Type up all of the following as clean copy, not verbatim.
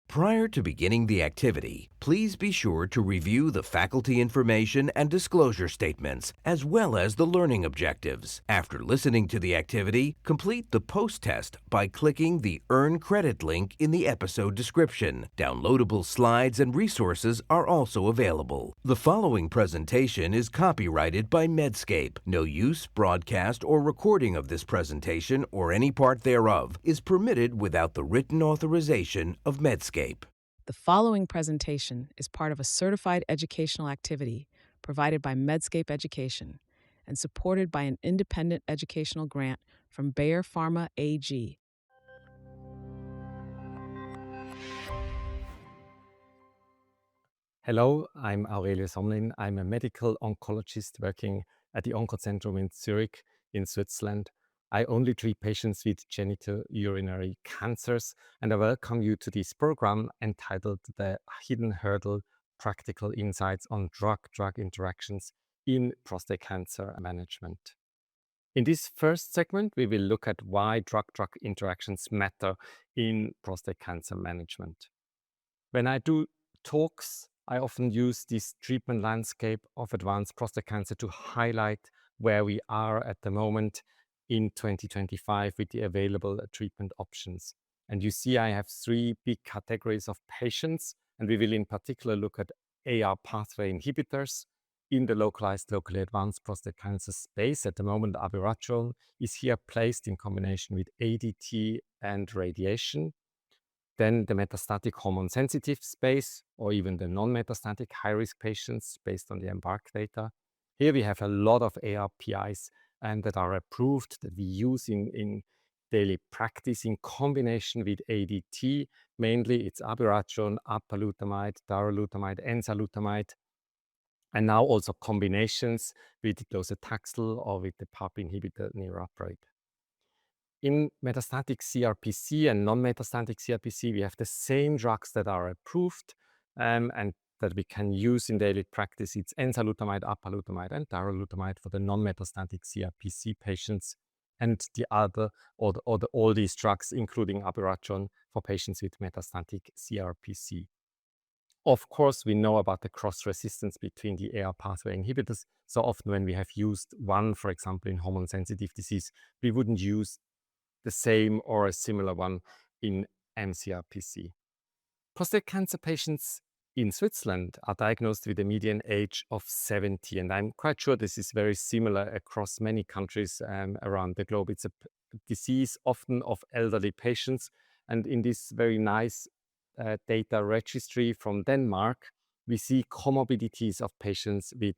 Prior to beginning the activity, please be sure to review the faculty information and disclosure statements, as well as the learning objectives. After listening to the activity, complete the post-test by clicking the Earn Credit link in the episode description. Downloadable slides and resources are also available. The following presentation is copyrighted by Medscape. No use, broadcast, or recording of this presentation or any part thereof is permitted without the written authorization of Medscape. The following presentation is part of a certified educational activity provided by Medscape Education and supported by an independent educational grant from Bayer Pharma AG. Hello, I'm Aurelio Somlin. I'm a medical oncologist working at the Oncozentrum in Zurich in Switzerland. I only treat patients with genitourinary cancers, and I welcome you to this program entitled The Hidden Hurdle: Practical Insights on Drug-Drug Interactions in Prostate Cancer Management. In this first segment, we will look at why drug-drug interactions matter in prostate cancer management. When I do talks, I often use this treatment landscape of advanced prostate cancer to highlight where we are at the moment in 2025 with the available treatment options. And you see, I have three big categories of patients, and we will in particular look at AR pathway inhibitors in the locally advanced prostate cancer space. At the moment, abiraterone is here placed in combination with ADT and radiation. Then the metastatic hormone-sensitive space, or even the non-metastatic high-risk patients based on the EMBARK data. Here we have a lot of ARPIs and that are approved, that we use in daily practice in combination with ADT. Mainly it's abiraterone, apalutamide, darolutamide, enzalutamide, and now also combinations with docetaxel or with the PARP inhibitor niraparib. In metastatic CRPC and non-metastatic CRPC, we have the same drugs that are approved and that we can use in daily practice. It's enzalutamide, apalutamide, and darolutamide for the non-metastatic CRPC patients, and the other, all these drugs, including abiraterone, for patients with metastatic CRPC. Of course, we know about the cross-resistance between the AR pathway inhibitors. So often when we have used one, for example, in hormone-sensitive disease, we wouldn't use the same or a similar one in mCRPC. Prostate cancer patients in Switzerland are diagnosed with a median age of 70, and I'm quite sure this is very similar across many countries around the globe. It's a disease often of elderly patients, and in this very nice data registry from Denmark, we see comorbidities of patients with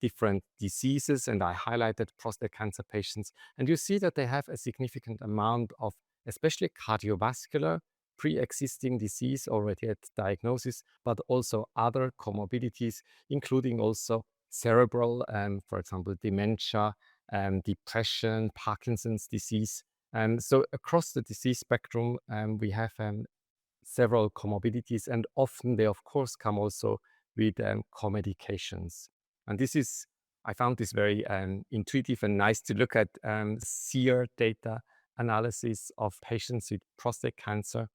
different diseases, and I highlighted prostate cancer patients. And you see that they have a significant amount of, especially cardiovascular, pre-existing disease already at diagnosis, but also other comorbidities, including also cerebral, for example, dementia, depression, Parkinson's disease. And so across the disease spectrum, we have several comorbidities, and often they of course come also with co-medications. And I found this very intuitive and nice to look at SEER data analysis of patients with prostate cancer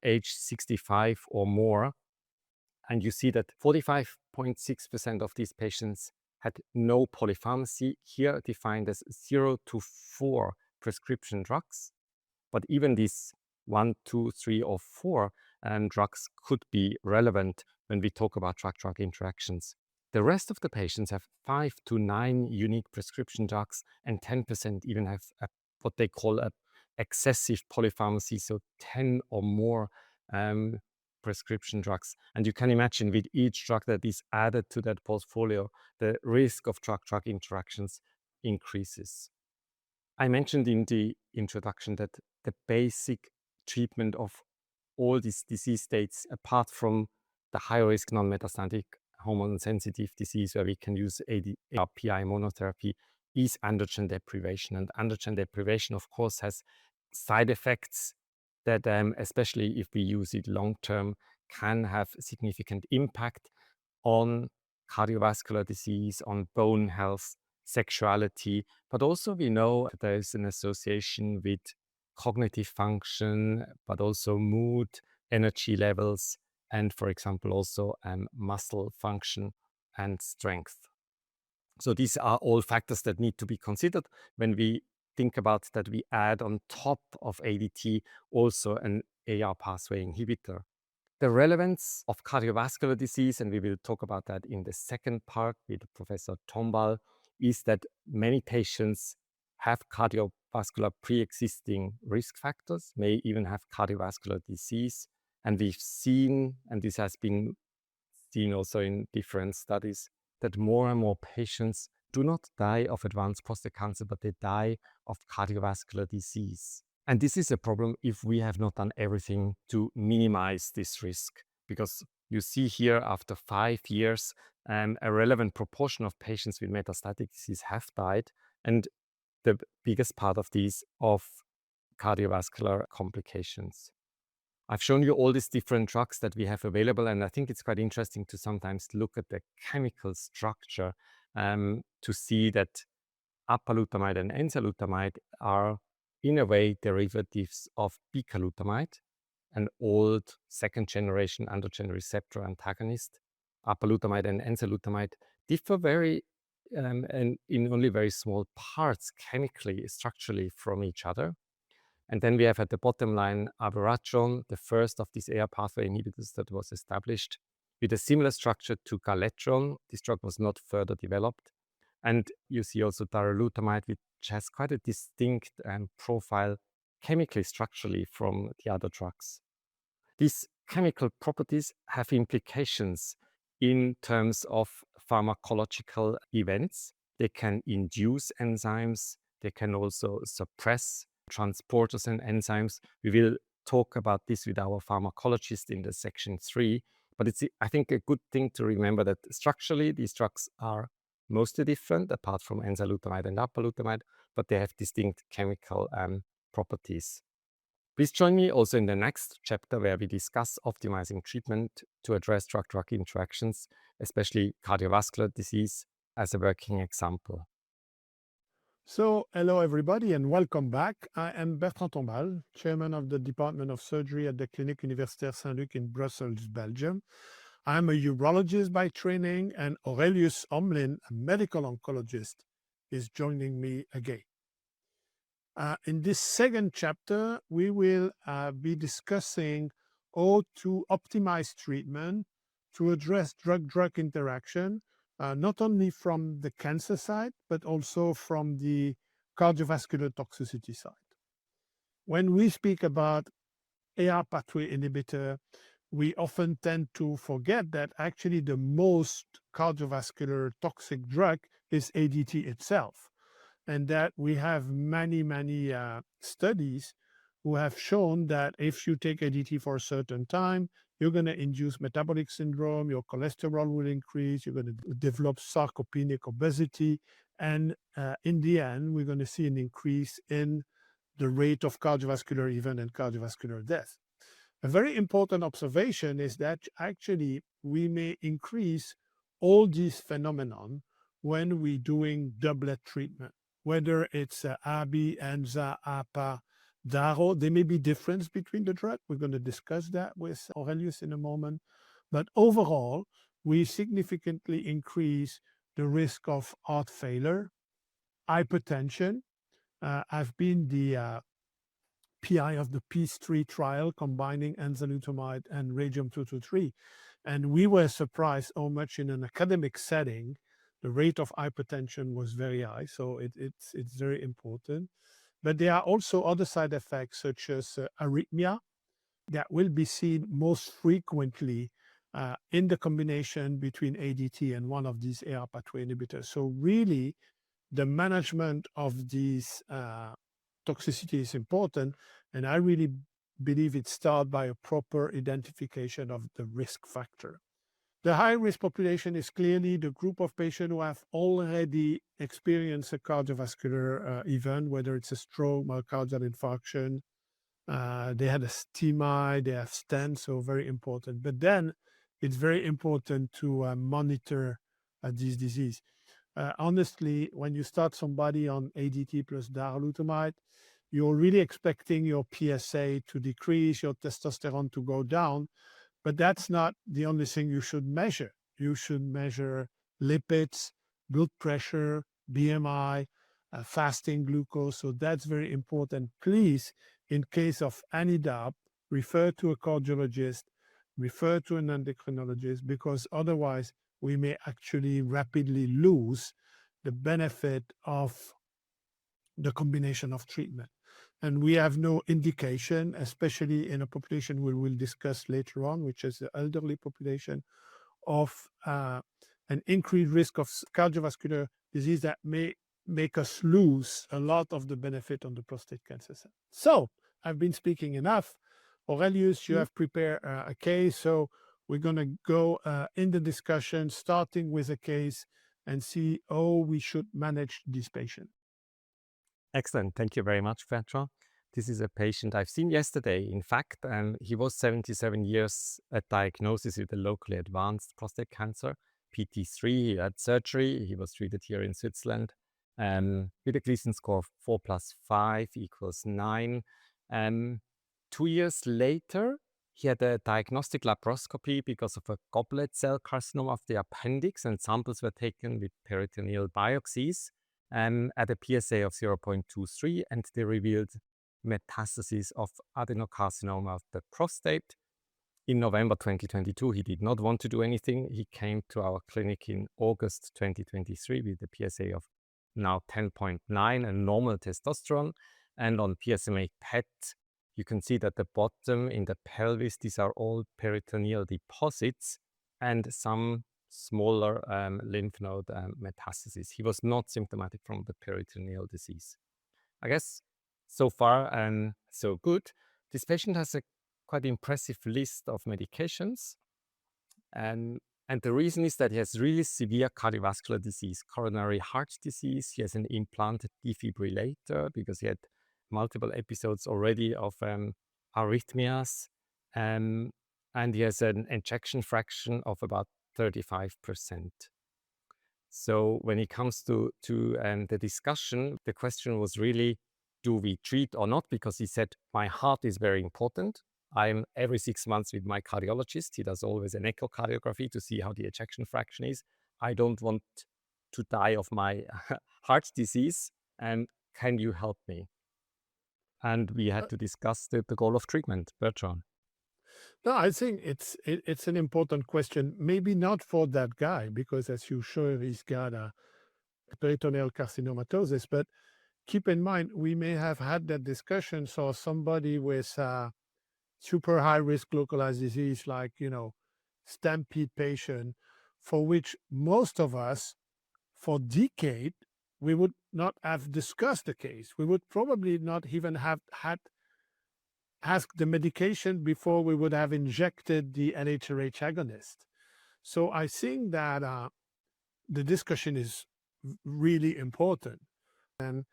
age 65 or more. And you see that 45.6% of these patients had no polypharmacy, here defined as 0 to 4 prescription drugs. But even these 1, 2, 3, or 4 drugs could be relevant when we talk about drug-drug interactions. The rest of the patients have 5 to 9 unique prescription drugs, and 10% even have what they call a excessive polypharmacy, so 10 or more prescription drugs. And you can imagine with each drug that is added to that portfolio, the risk of drug-drug interactions increases. I mentioned in the introduction that the basic treatment of all these disease states, apart from the high-risk non-metastatic hormone-sensitive disease where we can use ARPI monotherapy, is androgen deprivation. And androgen deprivation, of course, has side effects that, especially if we use it long-term, can have significant impact on cardiovascular disease, on bone health, sexuality, but also we know that there is an association with cognitive function, but also mood, energy levels, and for example, also muscle function and strength. So these are all factors that need to be considered when we think about that we add on top of ADT also an AR pathway inhibitor. The relevance of cardiovascular disease, and we will talk about that in the second part with Professor Tombal, is that many patients have cardiovascular pre-existing risk factors, may even have cardiovascular disease. And we've seen, and this has been seen also in different studies, that more and more patients do not die of advanced prostate cancer, but they die of cardiovascular disease. And this is a problem if we have not done everything to minimize this risk, because you see here after 5 years, a relevant proportion of patients with metastatic disease have died, and the biggest part of these of cardiovascular complications. I've shown you all these different drugs that we have available, and I think it's quite interesting to sometimes look at the chemical structure to see that apalutamide and enzalutamide are in a way derivatives of bicalutamide, an old second generation androgen receptor antagonist. Apalutamide and enzalutamide differ very and in only very small parts chemically, structurally from each other. And then we have at the bottom line abiraterone, the first of these AR pathway inhibitors that was established with a similar structure to galetrone. This drug was not further developed. And you see also darolutamide, which has quite a distinct profile chemically, structurally from the other drugs. These chemical properties have implications in terms of pharmacological events. They can induce enzymes. They can also suppress transporters and enzymes. We will talk about this with our pharmacologist in the section 3. But it's, I think, a good thing to remember that structurally these drugs are mostly different, apart from enzalutamide and apalutamide, but they have distinct chemical properties. Please join me also in the next chapter where we discuss optimizing treatment to address drug-drug interactions, especially cardiovascular disease, as a working example. So, hello everybody and welcome back. I am Bertrand Tombal, chairman of the Department of Surgery at the Clinique Universitaire Saint-Luc in Brussels, Belgium. I am a urologist by training, and Aurelius Omlin, a medical oncologist, is joining me again. In this second chapter, we will be discussing how to optimize treatment to address drug-drug interaction, not only from the cancer side, but also from the cardiovascular toxicity side. When we speak about AR pathway inhibitor, we often tend to forget that actually the most cardiovascular toxic drug is ADT itself, and that we have many studies who have shown that if you take ADT for a certain time, you're going to induce metabolic syndrome, your cholesterol will increase, you're going to develop sarcopenic obesity, and in the end, we're going to see an increase in the rate of cardiovascular event and cardiovascular death. A very important observation is that actually we may increase all these phenomenon when we're doing doublet treatment, whether it's ABI, ENZA, APA, DARO. There may be difference between the drug. We're going to discuss that with Aurelius in a moment. But overall, we significantly increase the risk of heart failure, hypertension. I've been the PI of the PEACE-3 trial combining enzalutamide and radium-223. And we were surprised how much in an academic setting, the rate of hypertension was very high. So it's very important. But there are also other side effects such as arrhythmia that will be seen most frequently in the combination between ADT and one of these AR pathway inhibitors. So really, the management of these toxicity is important, and I really believe it starts by a proper identification of the risk factor. The high-risk population is clearly the group of patients who have already experienced a cardiovascular event, whether it's a stroke, myocardial infarction, they had a STEMI, they have stents, so very important. But then it's very important to monitor this disease. Honestly, when you start somebody on ADT plus darolutamide, you're really expecting your PSA to decrease, your testosterone to go down, but that's not the only thing you should measure. You should measure lipids, blood pressure, BMI, fasting glucose. So that's very important. Please, in case of any doubt, refer to a cardiologist, refer to an endocrinologist, because otherwise we may actually rapidly lose the benefit of the combination of treatment. And we have no indication, especially in a population we will discuss later on, which is the elderly population, of an increased risk of cardiovascular disease that may make us lose a lot of the benefit on the prostate cancer cell. So I've been speaking enough. Aurelius, you have prepared a case. So we're going to go in the discussion, starting with a case and see how we should manage this patient. Excellent. Thank you very much, Bertrand. This is a patient I've seen yesterday, in fact, and he was 77 years at diagnosis with a locally advanced prostate cancer, PT3. He had surgery. He was treated here in Switzerland with a Gleason score of 4 + 5 = 9. 2 years later, he had a diagnostic laparoscopy because of a goblet cell carcinoma of the appendix, and samples were taken with peritoneal biopsies at a PSA of 0.23, and they revealed metastasis of adenocarcinoma of the prostate. In November 2022, he did not want to do anything. He came to our clinic in August 2023 with a PSA of now 10.9 and normal testosterone. And on PSMA PET, you can see that the bottom in the pelvis, these are all peritoneal deposits and some smaller lymph node metastases. He was not symptomatic from the peritoneal disease. I guess so far so good. This patient has a quite impressive list of medications. And the reason is that he has really severe cardiovascular disease, coronary heart disease. He has an implanted defibrillator because he had multiple episodes already of arrhythmias. And he has an ejection fraction of about 35%. So when it comes to the discussion, the question was really, do we treat or not? Because he said, my heart is very important. I'm every 6 months with my cardiologist. He does always an echocardiography to see how the ejection fraction is. I don't want to die of my heart disease. And can you help me? And we had to discuss the goal of treatment. Bertrand. No, I think it's an important question. Maybe not for that guy, because as you show, he's got a peritoneal carcinomatosis. But keep in mind, we may have had that discussion. So somebody with super high risk localized disease, like, stampede patient, for which most of us, for decade, we would not have discussed the case. We would probably not even have had asked the medication before we would have injected the NHRH agonist. So I think that the discussion is really important. And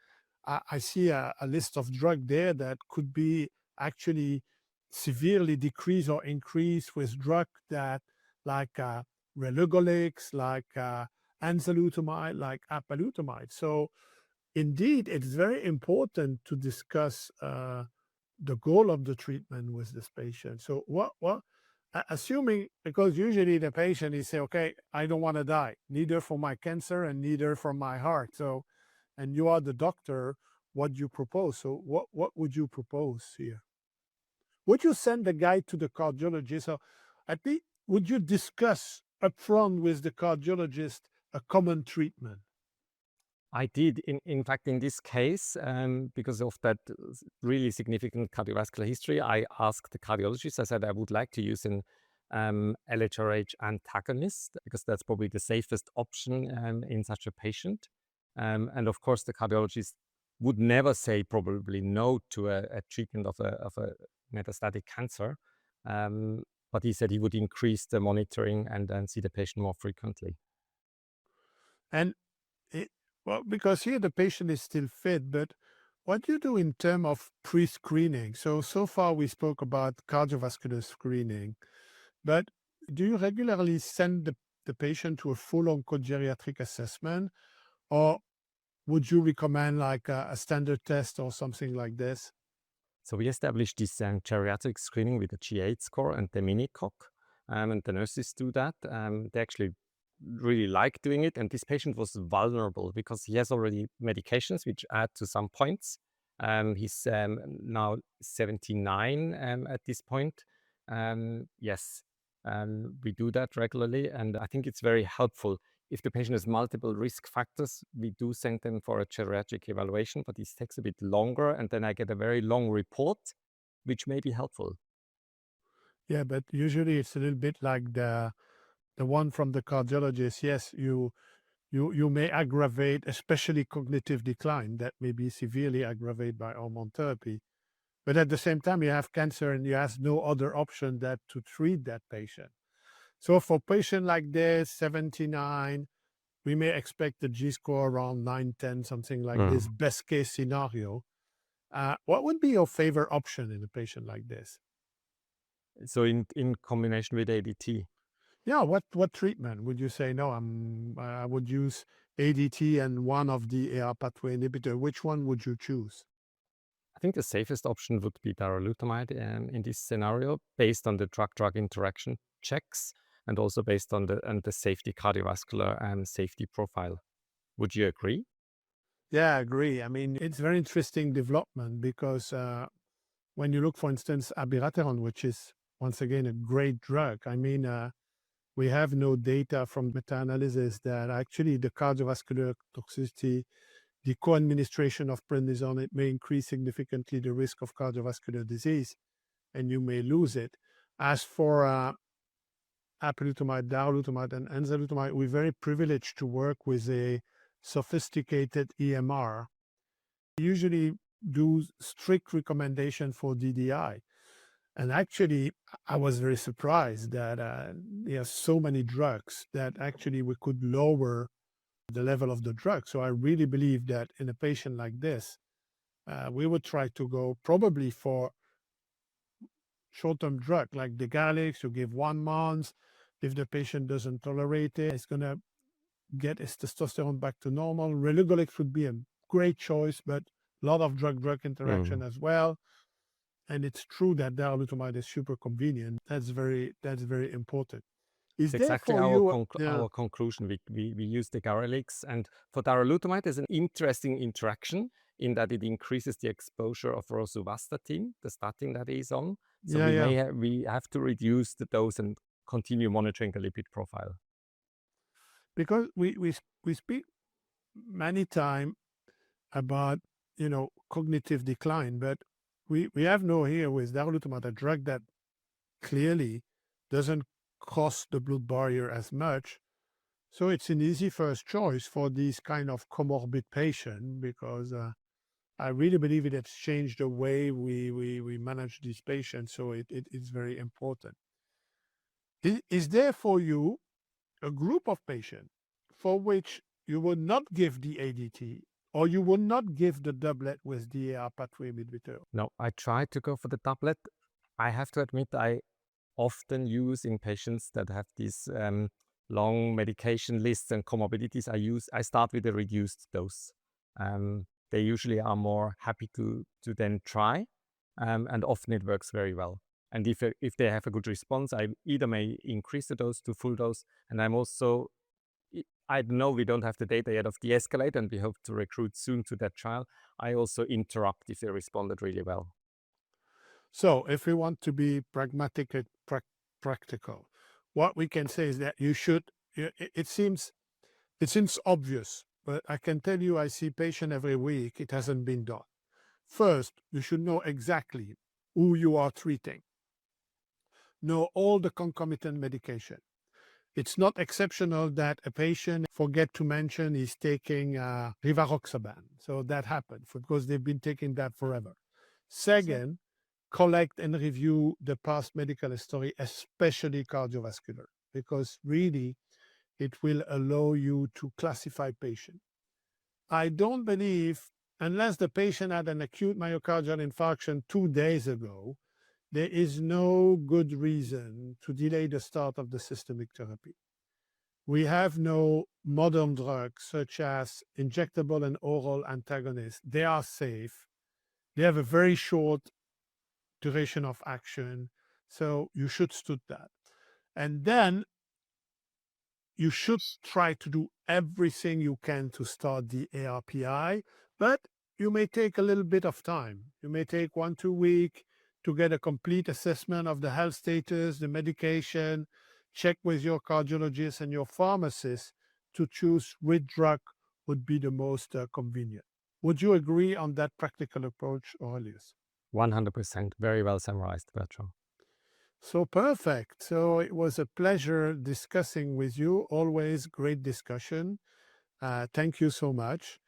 I see a list of drugs there that could be actually severely decreased or increased with drugs that, like relugolix, like enzalutamide, like apalutamide. So indeed, it's very important to discuss the goal of the treatment with this patient. So assuming, because usually the patient is say, okay, I don't want to die, neither for my cancer and neither for my heart. So, and you are the doctor, what you propose? So what would you propose here? Would you send the guy to the cardiologist? Or at least would you discuss upfront with the cardiologist a common treatment? I did. In fact, in this case, because of that really significant cardiovascular history, I asked the cardiologist, I said, I would like to use an LHRH antagonist because that's probably the safest option in such a patient. And of course, the cardiologist would never say probably no to a treatment of a metastatic cancer. But he said he would increase the monitoring and then see the patient more frequently. And well, because here the patient is still fit, but what do you do in terms of pre-screening? So far we spoke about cardiovascular screening, but do you regularly send the patient to a full oncogeriatric assessment, or would you recommend like a standard test or something like this? So we established this geriatric screening with a G8 score and the minicoc, and the nurses do that. They actually really like doing it, and this patient was vulnerable because he has already medications which add to some points. He's now 79 at this point. Yes, we do that regularly, and I think it's very helpful. If the patient has multiple risk factors, we do send them for a geriatric evaluation, but this takes a bit longer, and then I get a very long report, which may be helpful. Yeah, but usually it's a little bit like the one from the cardiologist. Yes, you may aggravate, especially cognitive decline, that may be severely aggravated by hormone therapy. But at the same time, you have cancer and you have no other option than to treat that patient. So for patient like this, 79, we may expect a G-score around 9, 10, something like this, best case scenario. What would be your favorite option in a patient like this? So in combination with ADT. Yeah, what treatment would you say? No, I would use ADT and one of the AR pathway inhibitor. Which one would you choose? I think the safest option would be darolutamide in this scenario, based on the drug-drug interaction checks and also based on the safety cardiovascular and safety profile. Would you agree? Yeah, I agree. I mean, it's very interesting development because when you look, for instance, abiraterone, which is once again a great drug. I mean, we have no data from meta-analysis that actually the cardiovascular toxicity, the co-administration of prednisone, it may increase significantly the risk of cardiovascular disease, and you may lose it. As for apalutamide, darolutamide, and enzalutamide, we're very privileged to work with a sophisticated EMR. We usually do strict recommendation for DDI. And actually, I was very surprised that there are so many drugs that actually we could lower the level of the drug. So I really believe that in a patient like this, we would try to go probably for short-term drug like the Galix, you give 1 month. If the patient doesn't tolerate it, it's going to get his testosterone back to normal. Relugolix would be a great choice, but a lot of drug-drug interaction as well. And it's true that darolutamide is super convenient. That's very important. Is It's there exactly for our you? Yeah, our conclusion. We use the Garelix, and for darolutamide, there's an interesting interaction in that it increases the exposure of rosuvastatin, the statin that is on. So yeah. we have to reduce the dose and continue monitoring the lipid profile. Because we speak many time about cognitive decline, but we have no here with darolutamide, a drug that clearly doesn't cross the blood barrier as much. So it's an easy first choice for these kind of comorbid patient because I really believe it has changed the way we manage these patients. So it's very important. Is there for you a group of patients for which you will not give the ADT or you will not give the doublet with the AR pathway inhibitor? No, I try to go for the doublet. I have to admit, I often use in patients that have these long medication lists and comorbidities. I start with a reduced dose. They usually are more happy to then try, and often it works very well. And if they have a good response, I either may increase the dose to full dose, and I'm also, I know we don't have the data yet of de-escalate, and we hope to recruit soon to that trial. I also interrupt if they responded really well. So if we want to be pragmatic and practical, what we can say is that you should, it seems obvious, but I can tell you I see patient every week, it hasn't been done. First, you should know exactly who you are treating. Know all the concomitant medication. It's not exceptional that a patient forget to mention he's taking rivaroxaban. So that happened because they've been taking that forever. Second, collect and review the past medical history, especially cardiovascular, because really it will allow you to classify patient. I don't believe, unless the patient had an acute myocardial infarction 2 days ago, there is no good reason to delay the start of the systemic therapy. We have no modern drugs such as injectable and oral antagonists. They are safe. They have a very short duration of action. So you should stud that. And then you should try to do everything you can to start the ARPI, but you may take a little bit of time. You may take 1 2 week to get a complete assessment of the health status, the medication, check with your cardiologist and your pharmacist to choose which drug would be the most convenient. Would you agree on that practical approach, Aurelius? 100%. Very well summarized, Bertrand. So perfect. So it was a pleasure discussing with you. Always great discussion. Thank you so much.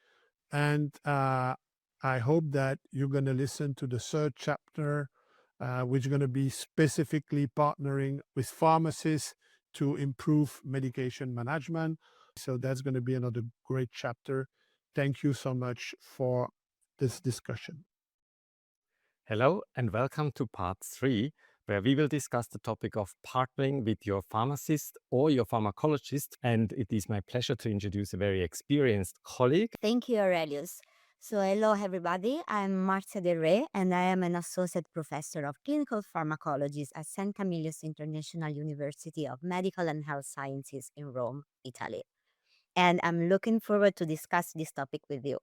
And I hope that you're going to listen to the third chapter, which is going to be specifically partnering with pharmacists to improve medication management. So that's going to be another great chapter. Thank you so much for this discussion. Hello and welcome to part 3, where we will discuss the topic of partnering with your pharmacist or your pharmacologist. And it is my pleasure to introduce a very experienced colleague. Thank you, Aurelius. So, hello, everybody. I'm Marcia Del Re, and I am an associate professor of clinical pharmacology at San Camillus International University of Medical and Health Sciences in Rome, Italy. And I'm looking forward to discuss this topic with you.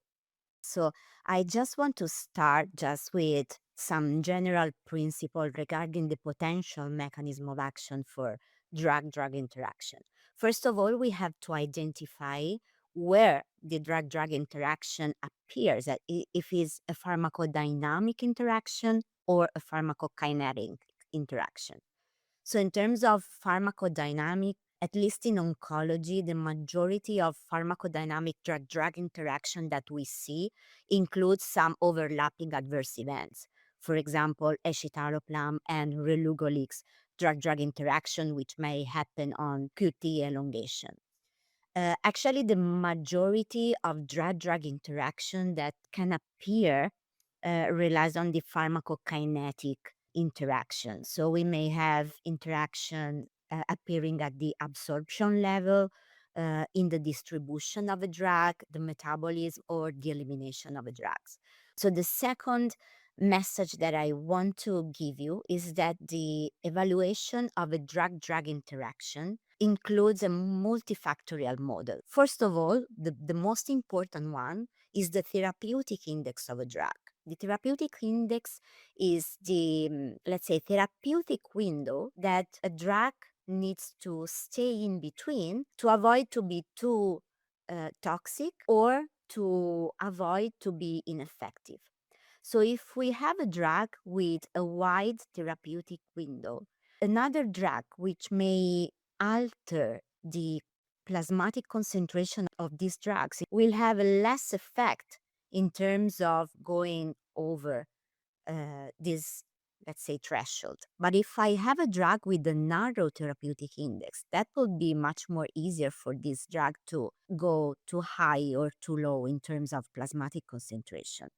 So, I just want to start just with some general principle regarding the potential mechanism of action for drug-drug interaction. First of all, we have to identify where the drug-drug interaction appears, that if it's a pharmacodynamic interaction or a pharmacokinetic interaction. So, in terms of pharmacodynamic, at least in oncology, the majority of pharmacodynamic drug-drug interaction that we see includes some overlapping adverse events. For example, escitalopram and relugolix drug-drug interaction, which may happen on QT elongation. Actually, the majority of drug-drug interaction that can appear relies on the pharmacokinetic interaction. So we may have interaction appearing at the absorption level, in the distribution of a drug, the metabolism, or the elimination of a drugs. So the second message that I want to give you is that the evaluation of a drug-drug interaction includes a multifactorial model. First of all, the most important one is the therapeutic index of a drug. The therapeutic index is the, let's say, therapeutic window that a drug needs to stay in between to avoid to be too toxic or to avoid to be ineffective. So if we have a drug with a wide therapeutic window, another drug which may alter the plasmatic concentration of these drugs will have a less effect in terms of going over this, let's say, threshold. But if I have a drug with a narrow therapeutic index, that will be much more easier for this drug to go too high or too low in terms of plasmatic concentration.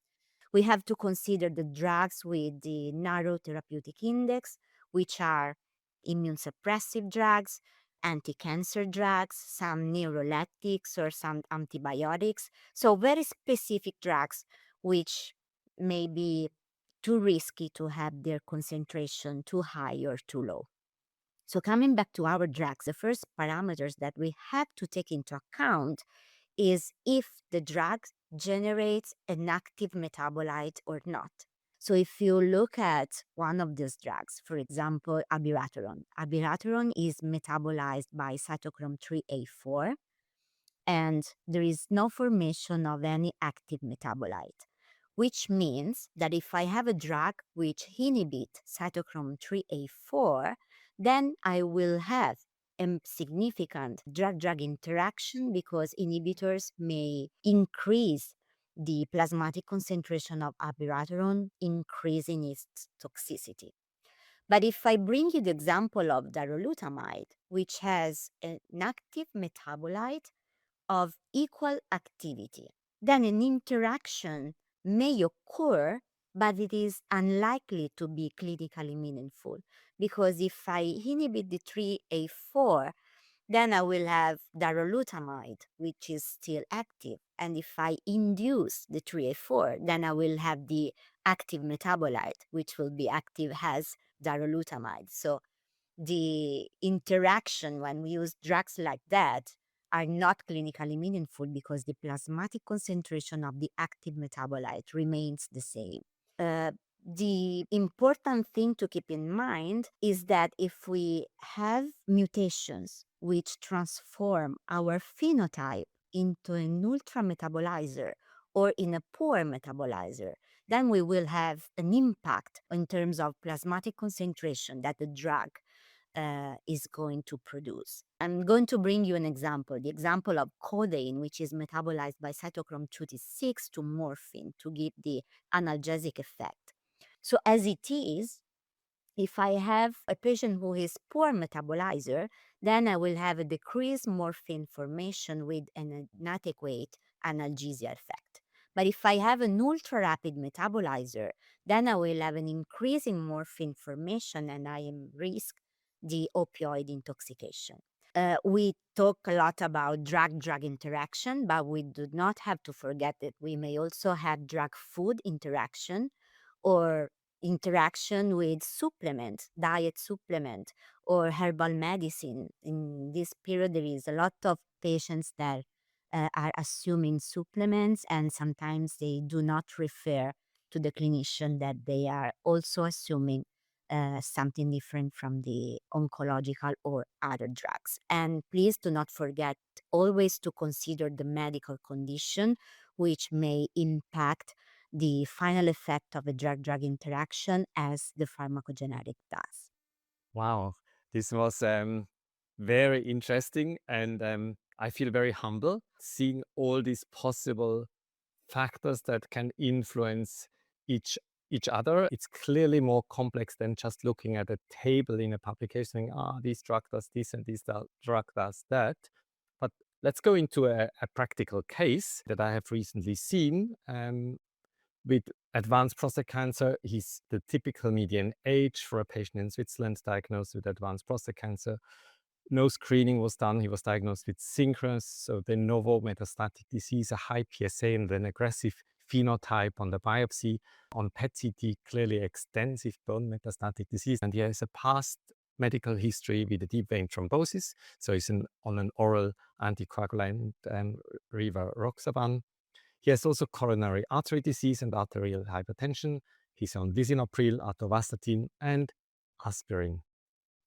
We have to consider the drugs with the narrow therapeutic index, which are immune suppressive drugs, anti-cancer drugs, some neuroleptics or some antibiotics. So very specific drugs which may be too risky to have their concentration too high or too low. So coming back to our drugs, the first parameters that we have to take into account is if the drug generates an active metabolite or not. So if you look at one of these drugs, for example, abiraterone is metabolized by cytochrome 3A4, and there is no formation of any active metabolite, which means that if I have a drug which inhibits cytochrome 3A4, then I will have a significant drug-drug interaction because inhibitors may increase the plasmatic concentration of abiraterone, increasing its toxicity. But if I bring you the example of darolutamide, which has an active metabolite of equal activity, then an interaction may occur, but it is unlikely to be clinically meaningful because if I inhibit the 3A4, then I will have darolutamide, which is still active. And if I induce the 3A4, then I will have the active metabolite, which will be active as darolutamide. So the interaction when we use drugs like that are not clinically meaningful because the plasmatic concentration of the active metabolite remains the same. Uh, the important thing to keep in mind is that if we have mutations which transform our phenotype into an ultra metabolizer or in a poor metabolizer, then we will have an impact in terms of plasmatic concentration that the drug is going to produce. I'm going to bring you an example, the example of codeine, which is metabolized by cytochrome 26 to morphine to give the analgesic effect. So as it is, if I have a patient who is poor metabolizer, then I will have a decreased morphine formation with an inadequate analgesia effect. But if I have an ultra rapid metabolizer, then I will have an increasing morphine formation and I am risk the opioid intoxication. We talk a lot about drug-drug interaction, but we do not have to forget that we may also have drug-food interaction or interaction with supplement, diet supplement, or herbal medicine. In this period, there is a lot of patients that are assuming supplements, and sometimes they do not refer to the clinician that they are also assuming something different from the oncological or other drugs. And please do not forget always to consider the medical condition, which may impact the final effect of a drug-drug interaction as the pharmacogenetic does. Wow, this was very interesting, and I feel very humble seeing all these possible factors that can influence each each other. It's clearly more complex than just looking at a table in a publication saying, this drug does this and this drug does that. But let's go into a practical case that I have recently seen. With advanced prostate cancer, he's the typical median age for a patient in Switzerland diagnosed with advanced prostate cancer. No screening was done. He was diagnosed with synchronous, so de novo metastatic disease, a high PSA and an aggressive phenotype on the biopsy. On PET-CT, clearly extensive bone metastatic disease. And he has a past medical history with a deep vein thrombosis. So he's on an oral anticoagulant, rivaroxaban. He has also coronary artery disease and arterial hypertension. He's on lisinopril, atorvastatin, and aspirin.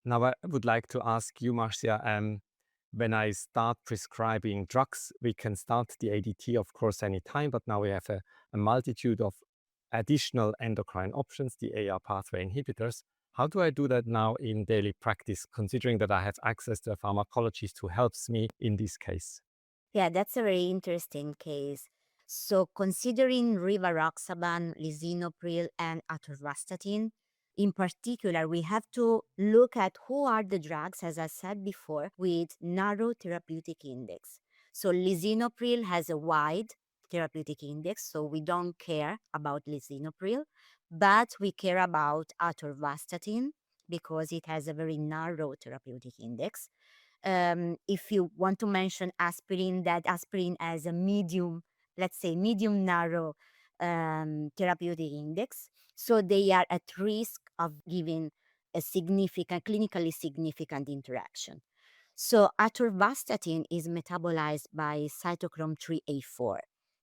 Now, I would like to ask you, Marcia, when I start prescribing drugs, we can start the ADT, of course, anytime, but now we have a multitude of additional endocrine options, the AR pathway inhibitors. How do I do that now in daily practice, considering that I have access to a pharmacologist who helps me in this case? Yeah, that's a very interesting case. So, considering rivaroxaban, lisinopril, and atorvastatin, in particular, we have to look at who are the drugs, as I said before, with narrow therapeutic index. So, lisinopril has a wide therapeutic index, so we don't care about lisinopril, but we care about atorvastatin because it has a very narrow therapeutic index. If you want to mention aspirin, that aspirin has a medium, let's say medium narrow therapeutic index. So they are at risk of giving a significant, clinically significant interaction. So atorvastatin is metabolized by cytochrome 3A4,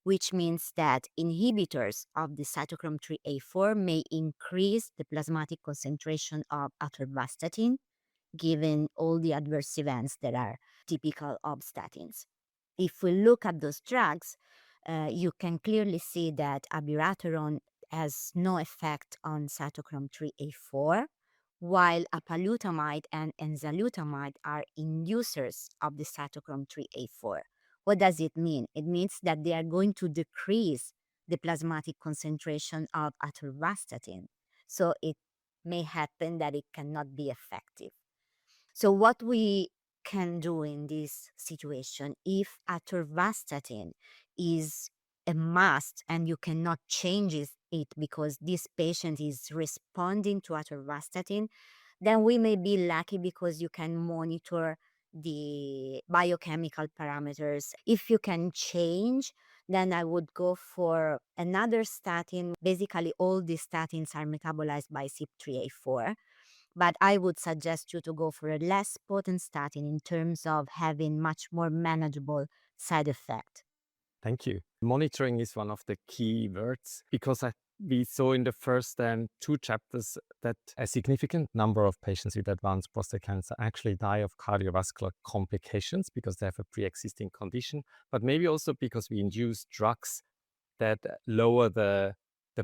which means that inhibitors of the cytochrome 3A4 may increase the plasmatic concentration of atorvastatin given all the adverse events that are typical of statins. If we look at those drugs, you can clearly see that abiraterone has no effect on cytochrome 3A4, while apalutamide and enzalutamide are inducers of the cytochrome 3A4. What does it mean? It means that they are going to decrease the plasmatic concentration of atorvastatin. So it may happen that it cannot be effective. So what we can do in this situation, if atorvastatin is a must and you cannot change it because this patient is responding to atorvastatin, then we may be lucky because you can monitor the biochemical parameters. If you can change, then I would go for another statin. Basically, all these statins are metabolized by CYP3A4, but I would suggest you to go for a less potent statin in terms of having much more manageable side effect. Thank you. Monitoring is one of the key words because we saw in the first 2 chapters that a significant number of patients with advanced prostate cancer actually die of cardiovascular complications because they have a pre-existing condition, but maybe also because we induce drugs that lower the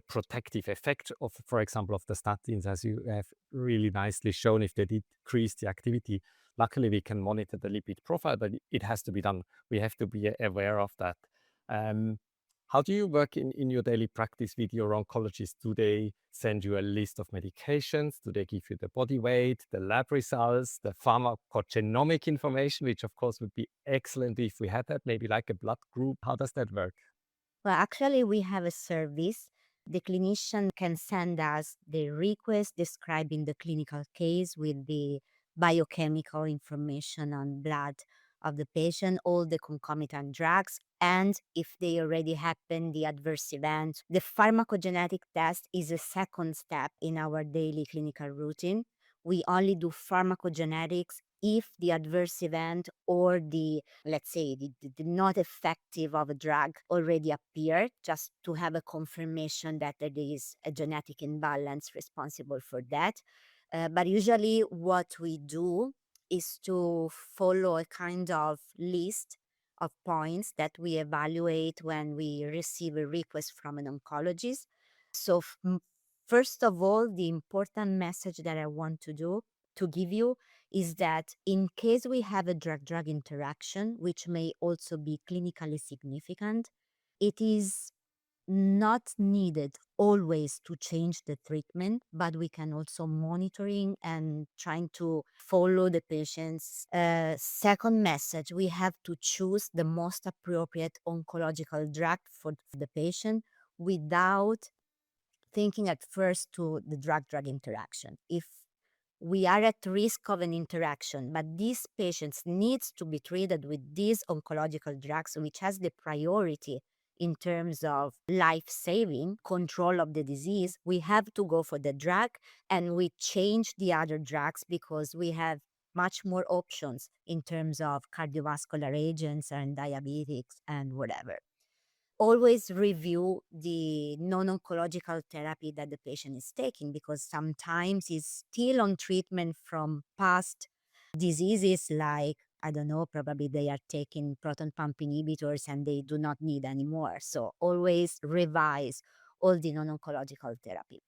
protective effect of, for example, of the statins, as you have really nicely shown. If they decrease the activity, luckily we can monitor the lipid profile, but it has to be done. We have to be aware of that. How do you work in your daily practice with your oncologist? Do they send you a list of medications? Do they give you the body weight, the lab results, the pharmacogenomic information, which of course would be excellent if we had that, maybe like a blood group? How does that work? Well, actually, we have a service. The clinician can send us the request describing the clinical case with the biochemical information on blood of the patient, all the concomitant drugs, and if they already happen, the adverse event. The pharmacogenetic test is a second step in our daily clinical routine. We only do pharmacogenetics if the adverse event or the, let's say, the not effective of a drug already appeared, just to have a confirmation that there is a genetic imbalance responsible for that. But usually what we do is to follow a kind of list of points that we evaluate when we receive a request from an oncologist. So first of all, the important message that I want to give you is that in case we have a drug-drug interaction, which may also be clinically significant, it is not needed always to change the treatment, but we can also monitoring and trying to follow the patient's second message. We have to choose the most appropriate oncological drug for the patient without thinking at first to the drug-drug interaction. If we are at risk of an interaction, but these patients needs to be treated with these oncological drugs, which has the priority in terms of life-saving control of the disease, we have to go for the drug, and we change the other drugs because we have much more options in terms of cardiovascular agents and diabetics and whatever. Always review the non-oncological therapy that the patient is taking, because sometimes he's still on treatment from past diseases, like, I don't know, probably they are taking proton pump inhibitors and they do not need anymore. So always revise all the non-oncological therapy.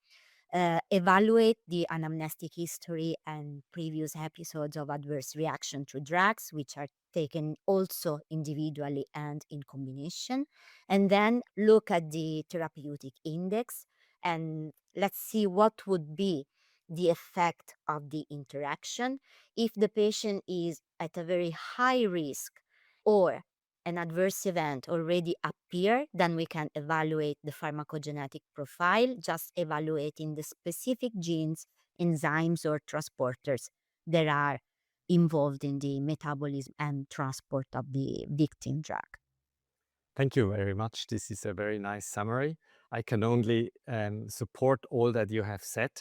Evaluate the anamnestic history and previous episodes of adverse reaction to drugs, which are taken also individually and in combination. And then look at the therapeutic index and let's see what would be the effect of the interaction. If the patient is at a very high risk or an adverse event already appear, then we can evaluate the pharmacogenetic profile, just evaluating the specific genes, enzymes, or transporters that are involved in the metabolism and transport of the victim drug. Thank you very much. This is a very nice summary. I can only support all that you have said.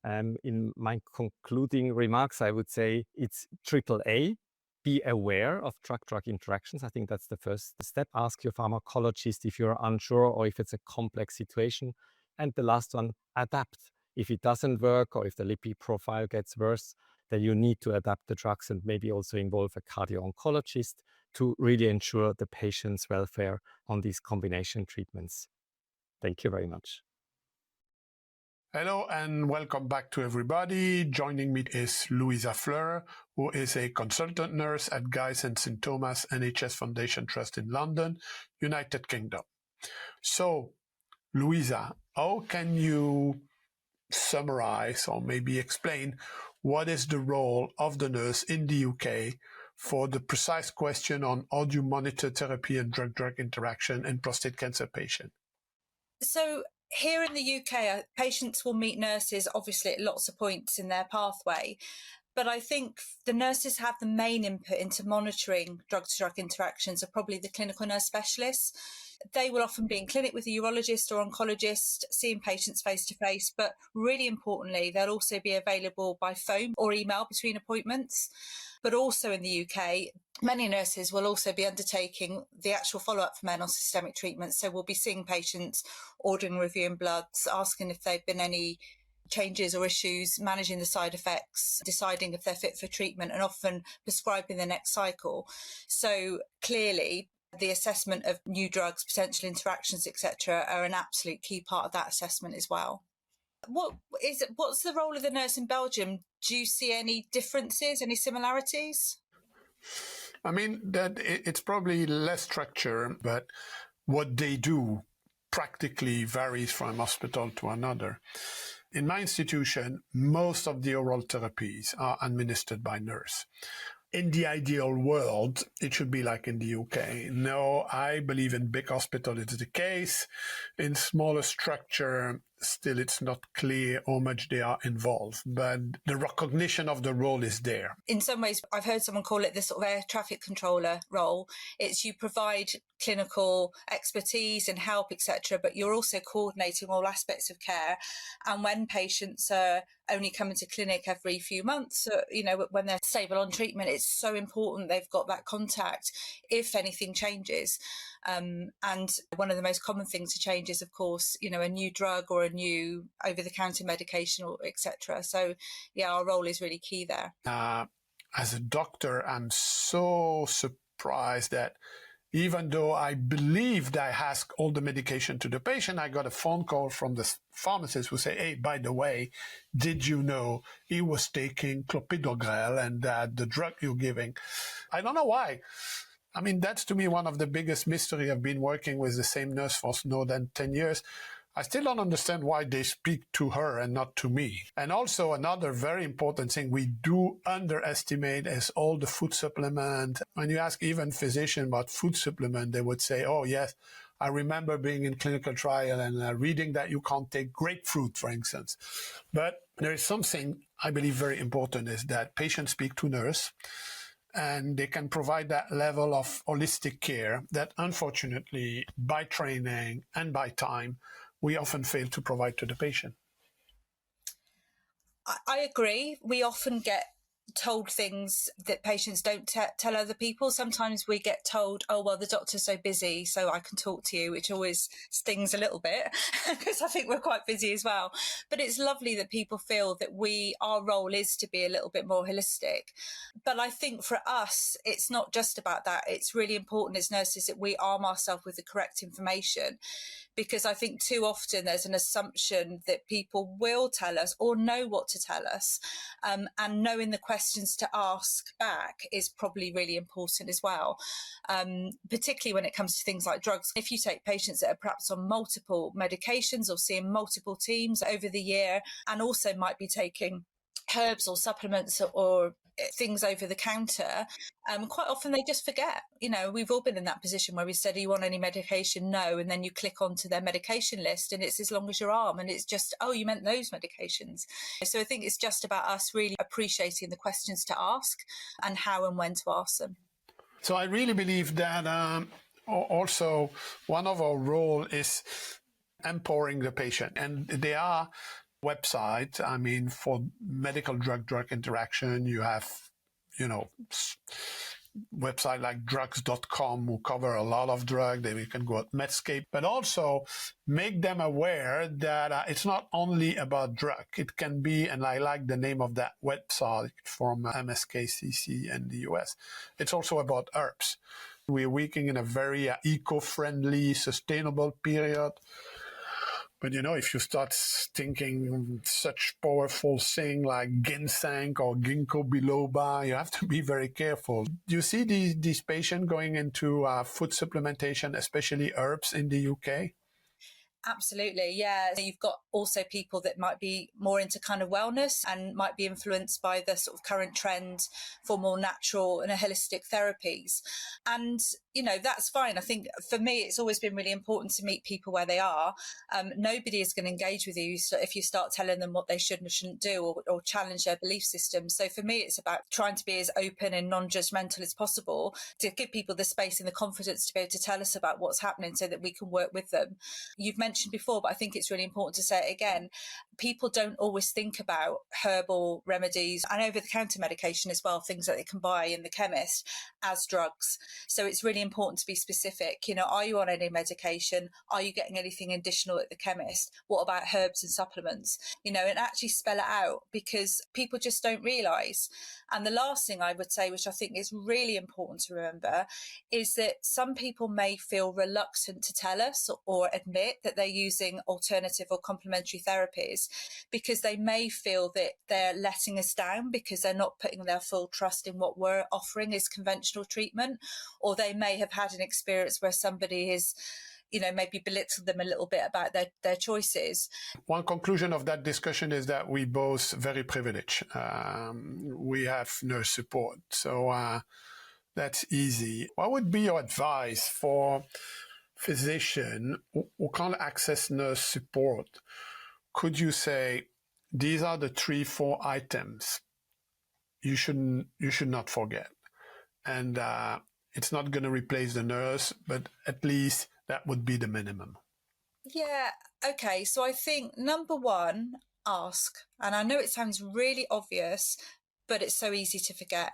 In my concluding remarks, I would say it's AAA. Be aware of drug-drug interactions. I think that's the first step. Ask your pharmacologist if you're unsure or if it's a complex situation. And the last one, adapt. If it doesn't work or if the lipid profile gets worse, then you need to adapt the drugs and maybe also involve a cardio-oncologist to really ensure the patient's welfare on these combination treatments. Thank you very much. Hello and welcome back to everybody. Joining me is Louisa Fleur, who is a consultant nurse at Guy's and St Thomas NHS Foundation Trust in London, United Kingdom. So, Louisa, how can you summarize or maybe explain what is the role of the nurse in the UK for the precise question on how do you monitor therapy and drug-drug interaction in prostate cancer patients? So here in the UK, patients will meet nurses obviously at lots of points in their pathway. But I think the nurses have the main input into monitoring drug-to-drug interactions are probably the clinical nurse specialists. They will often be in clinic with a urologist or oncologist, seeing patients face-to-face, but really importantly, they'll also be available by phone or email between appointments. But also in the UK, many nurses will also be undertaking the actual follow-up for men on systemic treatment. So we'll be seeing patients, ordering, reviewing bloods, asking if there've been any changes or issues, managing the side effects, deciding if they're fit for treatment, and often prescribing the next cycle. So clearly, the assessment of new drugs, potential interactions, etc., are an absolute key part of that assessment as well. What's the role of the nurse in Belgium? Do you see any differences, any similarities? I mean, that it's probably less structure, but what they do practically varies from hospital to another. In my institution, most of the oral therapies are administered by nurse. In the ideal world, it should be like in the UK. No, I believe in big hospital it's the case. In smaller structure, still it's not clear how much they are involved, but the recognition of the role is there. In some ways, I've heard someone call it the sort of air traffic controller role. It's you provide clinical expertise and help, etc., but you're also coordinating all aspects of care. And when patients are only coming to clinic every few months, when they're stable on treatment, it's so important they've got that contact if anything changes. And one of the most common things to change is, of course, a new drug or a new over-the-counter medication, or etc. So, yeah, our role is really key there. As a doctor, I'm so surprised that even though I believed I asked all the medication to the patient, I got a phone call from the pharmacist who said, hey, by the way, did you know he was taking clopidogrel and the drug you're giving? I don't know why. I mean, that's to me one of the biggest mystery. I've been working with the same nurse for more than 10 years. I still don't understand why they speak to her and not to me. And also another very important thing we do underestimate is all the food supplement. When you ask even physician about food supplement, they would say, oh yes, I remember being in clinical trial and reading that you can't take grapefruit, for instance. But there is something I believe very important is that patients speak to nurse, and they can provide that level of holistic care that unfortunately by training and by time, we often fail to provide to the patient. I agree. We often get told things that patients don't tell other people. Sometimes we get told, oh, well, the doctor's so busy, so I can talk to you, which always stings a little bit because I think we're quite busy as well. But it's lovely that people feel that our role is to be a little bit more holistic. But I think for us, it's not just about that. It's really important as nurses that we arm ourselves with the correct information, because I think too often there's an assumption that people will tell us or know what to tell us, and knowing the questions to ask back is probably really important as well, particularly when it comes to things like drugs. If you take patients that are perhaps on multiple medications or seeing multiple teams over the year, and also might be taking herbs or supplements or things over the counter, quite often they just forget. We've all been in that position where we said, do you want any medication? No. And then you click onto their medication list and it's as long as your arm, and it's just, oh, you meant those medications. So I think it's just about us really appreciating the questions to ask and how and when to ask them. So I really believe that also one of our role is empowering the patient, and they are website. I mean, for medical drug interaction, you have, website like drugs.com who cover a lot of drugs. Then you can go at Medscape, but also make them aware that it's not only about drug. It can be, and I like the name of that website from MSKCC in the US. It's also about herbs. We're working in a very eco-friendly, sustainable period. But, if you start thinking such powerful thing like ginseng or ginkgo biloba, you have to be very careful. Do you see these patients going into food supplementation, especially herbs in the UK? Absolutely, yeah. You've got also people that might be more into kind of wellness and might be influenced by the sort of current trend for more natural and holistic therapies. And, that's fine. I think for me, it's always been really important to meet people where they are. Nobody is going to engage with you if you start telling them what they should and shouldn't do or challenge their belief system. So for me, it's about trying to be as open and non-judgmental as possible to give people the space and the confidence to be able to tell us about what's happening so that we can work with them. You've mentioned before, but I think it's really important to say it again. People don't always think about herbal remedies and over-the-counter medication as well, things that they can buy in the chemist as drugs. So it's really important to be specific. Are you on any medication? Are you getting anything additional at the chemist? What about herbs and supplements? And actually spell it out, because people just don't realise. And the last thing I would say, which I think is really important to remember, is that some people may feel reluctant to tell us or admit that they're using alternative or complementary therapies because they may feel that they're letting us down because they're not putting their full trust in what we're offering as conventional treatment, or they may have had an experience where somebody has maybe belittled them a little bit about their choices. One conclusion of that discussion is that we both very privileged. We have nurse support, so that's easy. What would be your advice for physician who can't access nurse support? Could you say, these are the 3-4 items you should not forget? And it's not going to replace the nurse, but at least that would be the minimum. Yeah, okay. So I think number one, ask. And I know it sounds really obvious, but it's so easy to forget.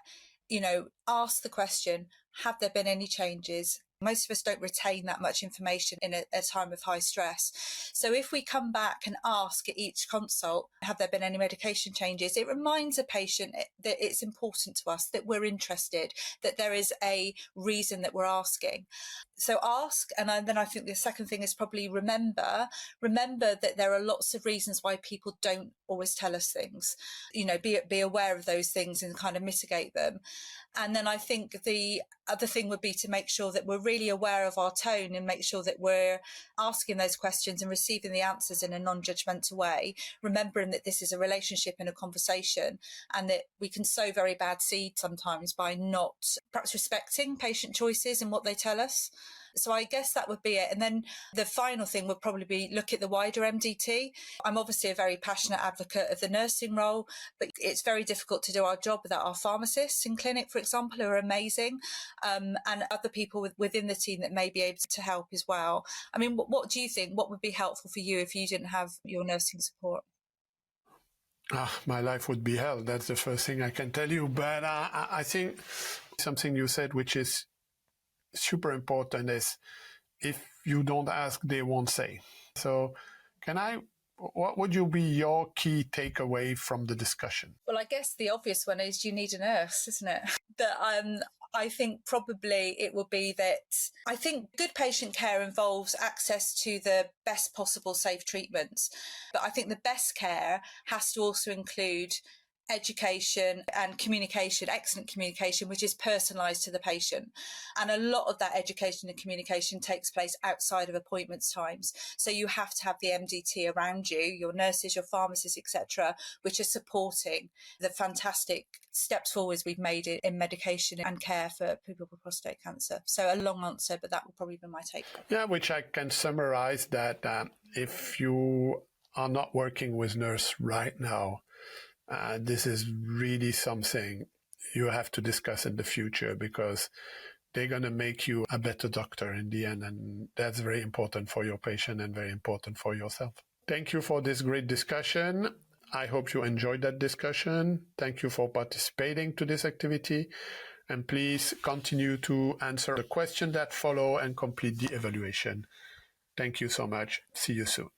Ask the question, have there been any changes? Most of us don't retain that much information in a time of high stress. So if we come back and ask at each consult, have there been any medication changes? It reminds a patient that it's important to us, that we're interested, that there is a reason that we're asking. So ask. And then I think the second thing is probably remember that there are lots of reasons why people don't always tell us things. Be aware of those things and kind of mitigate them. And then I think the other thing would be to make sure that we're really aware of our tone and make sure that we're asking those questions and receiving the answers in a non-judgmental way, remembering that this is a relationship and a conversation, and that we can sow very bad seed sometimes by not perhaps respecting patient choices and what they tell us. So I guess that would be it. And then the final thing would probably be look at the wider MDT. I'm obviously a very passionate advocate of the nursing role, but it's very difficult to do our job without our pharmacists in clinic, for example, who are amazing, and other people within the team that may be able to help as well. I mean, what do you think? What would be helpful for you if you didn't have your nursing support? My life would be hell. That's the first thing I can tell you. But I think something you said, which is super important, is if you don't ask, they won't say. So what would you be your key takeaway from the discussion? Well, I guess the obvious one is you need a nurse, isn't it? But I think probably it will be that I think good patient care involves access to the best possible safe treatments. But I think the best care has to also include education and communication, excellent communication, which is personalised to the patient. And a lot of that education and communication takes place outside of appointments times. So you have to have the MDT around you, your nurses, your pharmacists, etc., which are supporting the fantastic steps forwards we've made in medication and care for people with prostate cancer. So a long answer, but that will probably be my take. Yeah, which I can summarize that if you are not working with nurse right now, this is really something you have to discuss in the future, because they're going to make you a better doctor in the end. And that's very important for your patient and very important for yourself. Thank you for this great discussion. I hope you enjoyed that discussion. Thank you for participating to this activity. And please continue to answer the questions that follow and complete the evaluation. Thank you so much. See you soon.